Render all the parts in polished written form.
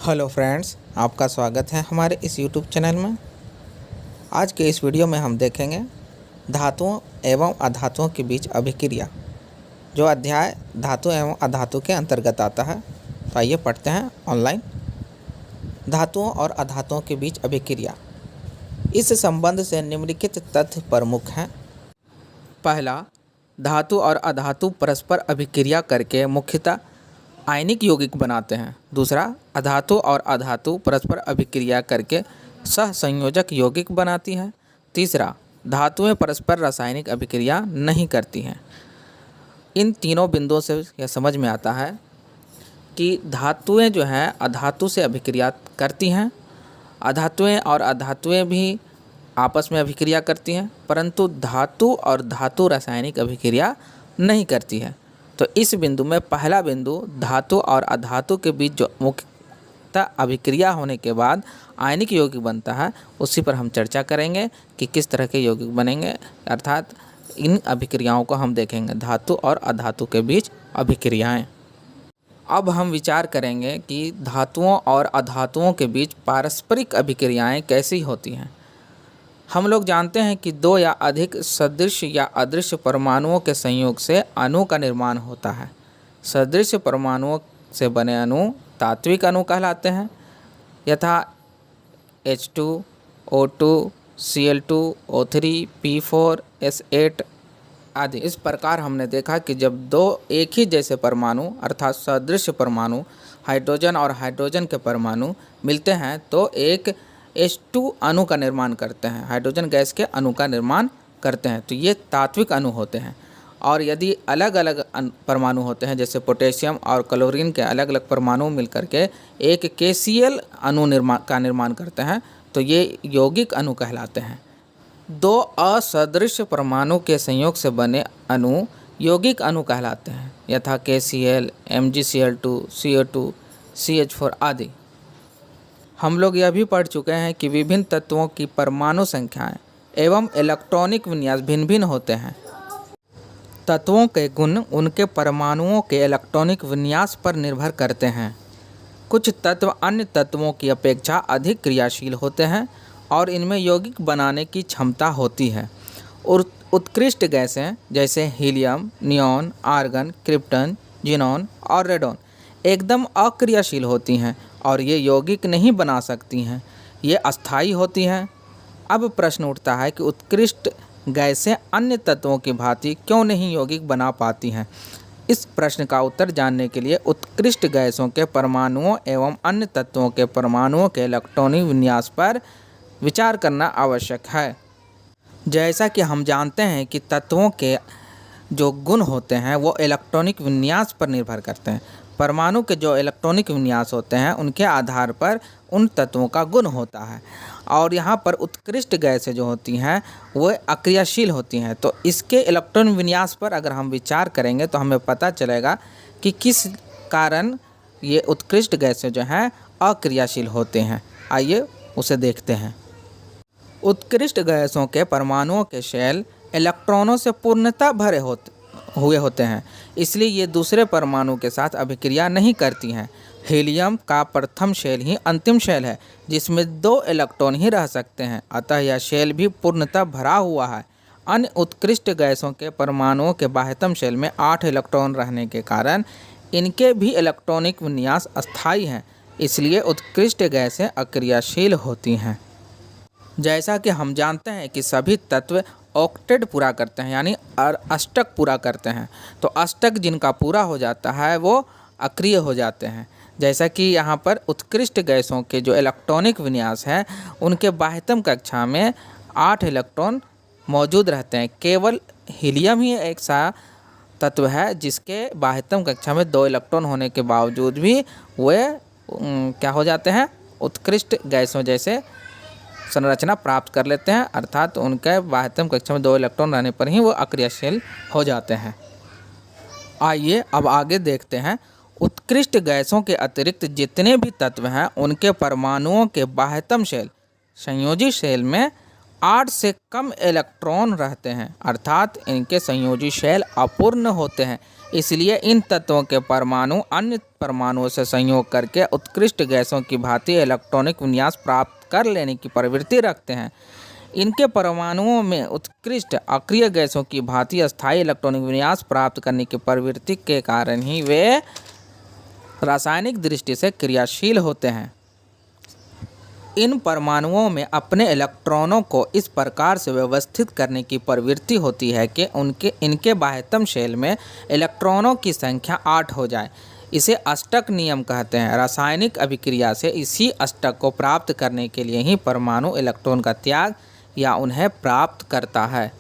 Hello friends, आपका स्वागत है हमारे इस यूट्यूब चैनल में। आज के इस वीडियो में हम देखेंगे धातुओं एवं अधातुओं के बीच अभिक्रिया, जो अध्याय धातु एवं अधातु के अंतर्गत आता है। तो आइए पढ़ते हैं ऑनलाइन। धातुओं और अधातुओं के बीच अभिक्रिया। इस संबंध से निम्नलिखित तथ्य प्रमुख हैं। पहला, धातु और अधातु परस्पर अभिक्रिया करके मुख्यतः आयनिक यौगिक बनाते हैं। दूसरा, अधातु और अधातु परस्पर अभिक्रिया करके सहसंयोजक यौगिक बनाती हैं। तीसरा, धातुएं परस्पर रासायनिक अभिक्रिया नहीं करती हैं। इन तीनों बिंदुओं से यह समझ में आता है कि धातुएं जो हैं अधातु से अभिक्रिया करती हैं, अधातुएं और अधातुएं भी आपस में अभिक्रिया करती हैं, परंतु धातु और धातु रासायनिक अभिक्रिया नहीं करती है। तो इस बिंदु में पहला बिंदु धातु और अधातु के बीच जो मुख्यतः अभिक्रिया होने के बाद आयनिक यौगिक बनता है, उसी पर हम चर्चा करेंगे कि किस तरह के यौगिक बनेंगे, अर्थात इन अभिक्रियाओं को हम देखेंगे, धातु और अधातु के बीच अभिक्रियाएं। अब हम विचार करेंगे कि धातुओं और अधातुओं के बीच पारस्परिक अभिक्रियाएं कैसी होती हैं। हम लोग जानते हैं कि दो या अधिक सदृश या अदृश्य परमाणुओं के संयोग से अणु का निर्माण होता है। सदृश परमाणुओं से बने अणु तात्विक अणु कहलाते हैं, यथा H2, O2, Cl2, O3, P4, S8 आदि। इस प्रकार हमने देखा कि जब दो एक ही जैसे परमाणु अर्थात सदृश परमाणु हाइड्रोजन और हाइड्रोजन के परमाणु मिलते हैं तो एक H2 अणु का निर्माण करते हैं, हाइड्रोजन गैस के अणु का निर्माण करते हैं। तो ये तात्विक अणु होते हैं। और यदि अलग अलग परमाणु होते हैं, जैसे पोटेशियम और क्लोरीन के अलग अलग परमाणु मिलकर के एक KCl अणु का निर्माण करते हैं, तो ये यौगिक अणु कहलाते हैं। दो असदृश परमाणु के संयोग से बने अणु यौगिक अणु कहलाते हैं, यथा KCl, MgCl2, CO2, CH4 आदि। हम लोग यह भी पढ़ चुके हैं कि विभिन्न तत्वों की परमाणु संख्याएं एवं इलेक्ट्रॉनिक विन्यास भिन्न भिन्न होते हैं। तत्वों के गुण उनके परमाणुओं के इलेक्ट्रॉनिक विन्यास पर निर्भर करते हैं। कुछ तत्व अन्य तत्वों की अपेक्षा अधिक क्रियाशील होते हैं और इनमें यौगिक बनाने की क्षमता होती है। और उत्कृष्ट गैसें जैसे helium, neon, argon, krypton, xenon और रेडॉन एकदम अक्रियाशील होती हैं और ये यौगिक नहीं बना सकती हैं, ये अस्थायी होती हैं। अब प्रश्न उठता है कि उत्कृष्ट गैसें अन्य तत्वों की भांति क्यों नहीं यौगिक बना पाती हैं। इस प्रश्न का उत्तर जानने के लिए उत्कृष्ट गैसों के परमाणुओं एवं अन्य तत्वों के परमाणुओं के इलेक्ट्रॉनिक विन्यास पर विचार करना आवश्यक है। जैसा कि हम जानते हैं कि तत्वों के जो गुण होते हैं वो इलेक्ट्रॉनिक विन्यास पर निर्भर करते हैं। परमाणु के जो इलेक्ट्रॉनिक विन्यास होते हैं उनके आधार पर उन तत्वों का गुण होता है। और यहाँ पर उत्कृष्ट गैसें जो होती हैं वो अक्रियाशील होती हैं। तो इसके इलेक्ट्रॉन विन्यास पर अगर हम विचार करेंगे तो हमें पता चलेगा कि किस कारण ये उत्कृष्ट गैसें जो हैं अक्रियाशील होते हैं। आइए उसे देखते हैं। उत्कृष्ट गैसों के परमाणुओं के शेल इलेक्ट्रॉनों से पूर्णतः भरे हुए होते हैं, इसलिए ये दूसरे परमाणु के साथ अभिक्रिया नहीं करती हैं। हीलियम का प्रथम शेल ही अंतिम शेल है जिसमें 2 इलेक्ट्रॉन ही रह सकते हैं, अतः यह शेल भी पूर्णतः भरा हुआ है। अन्य उत्कृष्ट गैसों के परमाणुओं के बाह्यतम शेल में 8 इलेक्ट्रॉन रहने के कारण इनके भी इलेक्ट्रॉनिक विन्यास अस्थायी हैं, इसलिए उत्कृष्ट गैसें अक्रियाशील होती हैं। जैसा कि हम जानते हैं कि सभी तत्व ऑक्टेट पूरा करते हैं, यानी अष्टक पूरा करते हैं। तो अष्टक जिनका पूरा हो जाता है वो अक्रिय हो जाते हैं। जैसा कि यहाँ पर उत्कृष्ट गैसों के जो इलेक्ट्रॉनिक विन्यास है उनके बाह्यतम कक्षा में 8 इलेक्ट्रॉन मौजूद रहते हैं। केवल हीलियम ही एक सा तत्व है जिसके बाह्यतम कक्षा में 2 इलेक्ट्रॉन होने के बावजूद भी वे क्या हो जाते हैं, उत्कृष्ट गैसों जैसे संरचना प्राप्त कर लेते हैं, अर्थात उनके बाह्यतम कक्षा में 2 इलेक्ट्रॉन रहने पर ही वो अक्रियाशील हो जाते हैं। आइए अब आगे देखते हैं। उत्कृष्ट गैसों के अतिरिक्त जितने भी तत्व हैं उनके परमाणुओं के बाह्यतम शेल संयोजी शेल में 8 से कम इलेक्ट्रॉन रहते हैं, अर्थात इनके संयोजी शेल अपूर्ण होते हैं। इसलिए इन तत्वों के परमाणु अन्य परमाणुओं से संयोग करके उत्कृष्ट गैसों की भांति इलेक्ट्रॉनिक विन्यास प्राप्त कर लेने की प्रवृत्ति रखते हैं। इनके परमाणुओं में उत्कृष्ट अक्रिय गैसों की भांति अस्थायी इलेक्ट्रॉनिक विन्यास प्राप्त करने की प्रवृत्ति के कारण ही वे रासायनिक दृष्टि से क्रियाशील होते हैं। इन परमाणुओं में अपने इलेक्ट्रॉनों को इस प्रकार से व्यवस्थित करने की प्रवृत्ति होती है कि इनके बाह्यतम शेल में इलेक्ट्रॉनों की संख्या 8 हो जाए। इसे अष्टक नियम कहते हैं। रासायनिक अभिक्रिया से इसी अष्टक को प्राप्त करने के लिए ही परमाणु इलेक्ट्रॉन का त्याग या उन्हें प्राप्त करता है।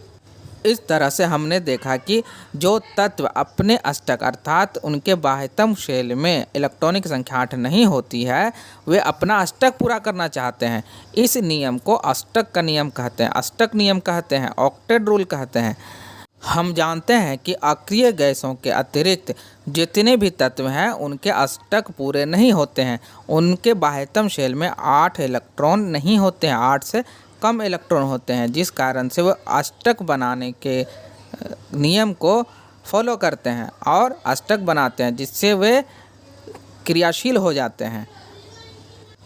इस तरह से हमने देखा कि जो तत्व अपने अष्टक अर्थात उनके बाह्यतम शेल में इलेक्ट्रॉनिक संख्या 8 नहीं होती है, वे अपना अष्टक पूरा करना चाहते हैं। इस नियम को अष्टक का नियम कहते हैं, अष्टक नियम कहते हैं, ऑक्टेट रूल कहते हैं। हम जानते हैं कि अक्रिय गैसों के अतिरिक्त जितने भी तत्व हैं उनके अष्टक पूरे नहीं होते हैं। उनके बाह्यतम शेल में 8 इलेक्ट्रॉन नहीं होते हैं, 8 से कम इलेक्ट्रॉन होते हैं, जिस कारण से वह अष्टक बनाने के नियम को फॉलो करते हैं और अष्टक बनाते हैं, जिससे वे क्रियाशील हो जाते हैं।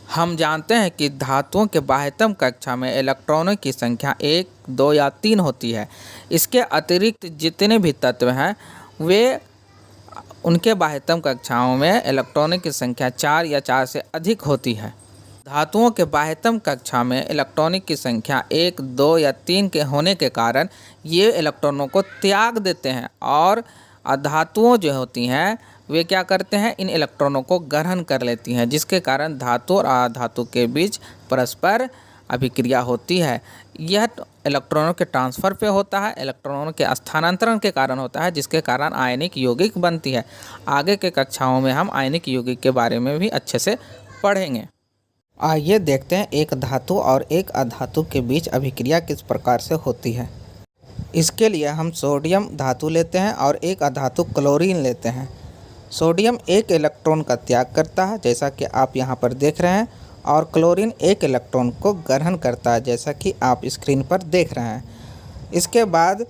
हम जानते हैं कि धातुओं के बाह्यतम कक्षा में इलेक्ट्रॉनों की संख्या 1, 2 या 3 होती है। इसके अतिरिक्त जितने भी तत्व हैं वे उनके बाह्यतम कक्षाओं में इलेक्ट्रॉनों की संख्या 4 या 4 से अधिक होती है। धातुओं के बाह्यतम कक्षा में इलेक्ट्रॉनिक की संख्या 1, 2 या 3 के होने के कारण ये इलेक्ट्रॉनों को त्याग देते हैं और अधातुओं जो होती हैं वे क्या करते हैं, इन इलेक्ट्रॉनों को ग्रहण कर लेती हैं, जिसके कारण धातु और अधातु के बीच परस्पर अभिक्रिया होती है। यह इलेक्ट्रॉनों के ट्रांसफ़र पे होता है, इलेक्ट्रॉनों के स्थानांतरण के कारण होता है, जिसके कारण आयनिक यौगिक बनती है। आगे के कक्षाओं में हम आयनिक यौगिक के बारे में भी अच्छे से पढ़ेंगे। आइए देखते हैं एक धातु और एक अधातु के बीच अभिक्रिया किस प्रकार से होती है। इसके लिए हम सोडियम धातु लेते हैं और एक अधातु क्लोरीन लेते हैं। सोडियम एक इलेक्ट्रॉन का त्याग करता है, जैसा कि आप यहाँ पर देख रहे हैं, और क्लोरीन एक इलेक्ट्रॉन को ग्रहण करता है, जैसा कि आप स्क्रीन पर देख रहे हैं। इसके बाद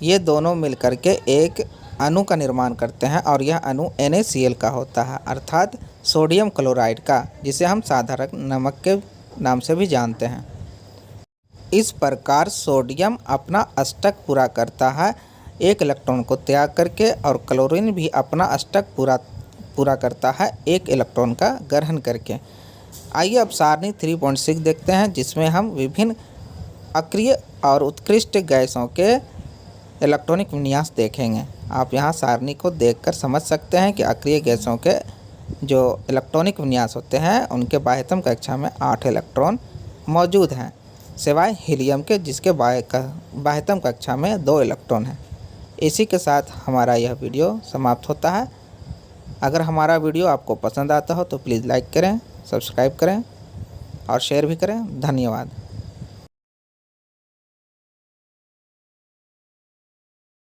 ये दोनों मिलकर के एक अणु का निर्माण करते हैं और यह अणु NaCl का होता है, अर्थात सोडियम क्लोराइड का, जिसे हम साधारण नमक के नाम से भी जानते हैं। इस प्रकार सोडियम अपना अष्टक पूरा करता है एक इलेक्ट्रॉन को त्याग करके, और क्लोरीन भी अपना अष्टक पूरा करता है एक इलेक्ट्रॉन का ग्रहण करके। आइए अब सारणी 3.6 देखते हैं, जिसमें हम विभिन्न अक्रिय और उत्कृष्ट गैसों के इलेक्ट्रॉनिक विन्यास देखेंगे। आप यहाँ सारणी को देखकर समझ सकते हैं कि अक्रिय गैसों के जो इलेक्ट्रॉनिक विन्यास होते हैं उनके बाह्यतम कक्षा में 8 इलेक्ट्रॉन मौजूद हैं, सिवाय हीलियम के, जिसके बाह्यतम कक्षा में 2 इलेक्ट्रॉन हैं। इसी के साथ हमारा यह वीडियो समाप्त होता है। अगर हमारा वीडियो आपको पसंद आता हो तो प्लीज़ लाइक करें, सब्सक्राइब करें और शेयर भी करें। धन्यवाद।